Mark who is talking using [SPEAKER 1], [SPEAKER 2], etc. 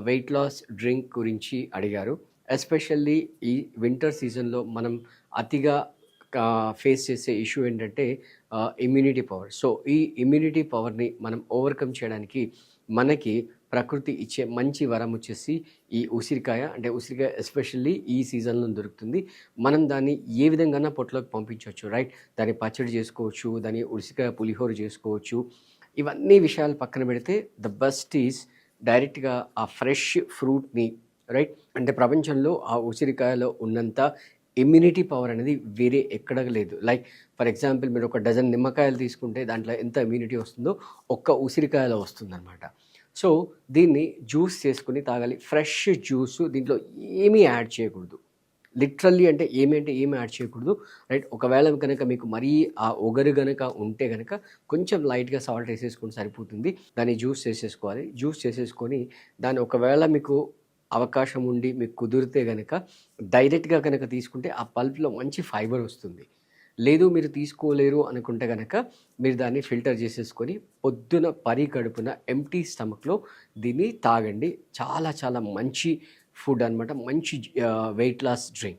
[SPEAKER 1] Weight loss drink గురించి అడిగారు. Especially ఈ వింటర్ సీజన్‌లో మనం అతిగా ఫేస్ చేసే ఇష్యూ ఏంటంటే ఇమ్యూనిటీ పవర్. సో, ఈ ఇమ్యూనిటీ పవర్‌ని మనం ఓవర్‌కమ్ చేయడానికి మనకి ప్రకృతి ఇచ్చే మంచి వరం వచ్చేసి ఈ ఉసిరికాయ. అంటే ఉసిరికాయ ఎస్పెషల్లీ ఈ సీజన్‌లో దొరుకుతుంది. మనం దాన్ని ఏ విధంగాన పొట్టలోకి పంపించొచ్చు, రైట్? దాన్ని పచ్చడి చేసుకోవచ్చు, దాన్ని ఉసిరికాయ పులిహోర చేసుకోవచ్చు. ఇవన్నీ విషయాలు పక్కన పెడితే ద బెస్ట్ ఈజ్ డైరెక్ట్‌గా ఆ ఫ్రెష్ ఫ్రూట్‌ని, రైట్? అంటే ప్రపంచంలో ఆ ఉసిరికాయలో ఉన్నంత ఇమ్యూనిటీ పవర్ అనేది వేరే ఎక్కడ లేదు. లైక్ ఫర్ ఎగ్జాంపుల్ మీరు ఒక డజన్ నిమ్మకాయలు తీసుకుంటే దాంట్లో ఎంత ఇమ్యూనిటీ వస్తుందో ఒక్క ఉసిరికాయలో వస్తుందనమాట. సో, దీన్ని జ్యూస్ చేసుకొని తాగాలి. ఫ్రెష్ జ్యూసు, దీంట్లో ఏమీ యాడ్ చేయకూడదు. లిటరల్లీ అంటే ఏమి యాడ్ చేయకూడదు, రైట్? ఒకవేళ కనుక మీకు మరీ ఆ ఒగరు గనక ఉంటే గనక కొంచెం లైట్‌గా సాల్ట్ ఏసేసుకుంటే సరిపోతుంది. దాన్ని జ్యూస్ చేసేసుకోవాలి. జ్యూస్ చేసేసుకొని దాన్ని ఒకవేళ మీకు అవకాశం ఉండి మీకు కుదిరితే గనక డైరెక్ట్‌గా గనక తీసుకుంటే ఆ పల్ప్‌లో మంచి ఫైబర్ వస్తుంది. లేదు మీరు తీసుకోలేరు అనుకుంటే గనక మీరు దాన్ని ఫిల్టర్ చేసేసుకొని పొద్దున కడుపున ఎంప్టీ స్టమక్‌లో దీన్ని తాగండి. చాలా చాలా మంచి ఫుడ్ అనమాట. మంచి వెయిట్ లాస్ డ్రింక్.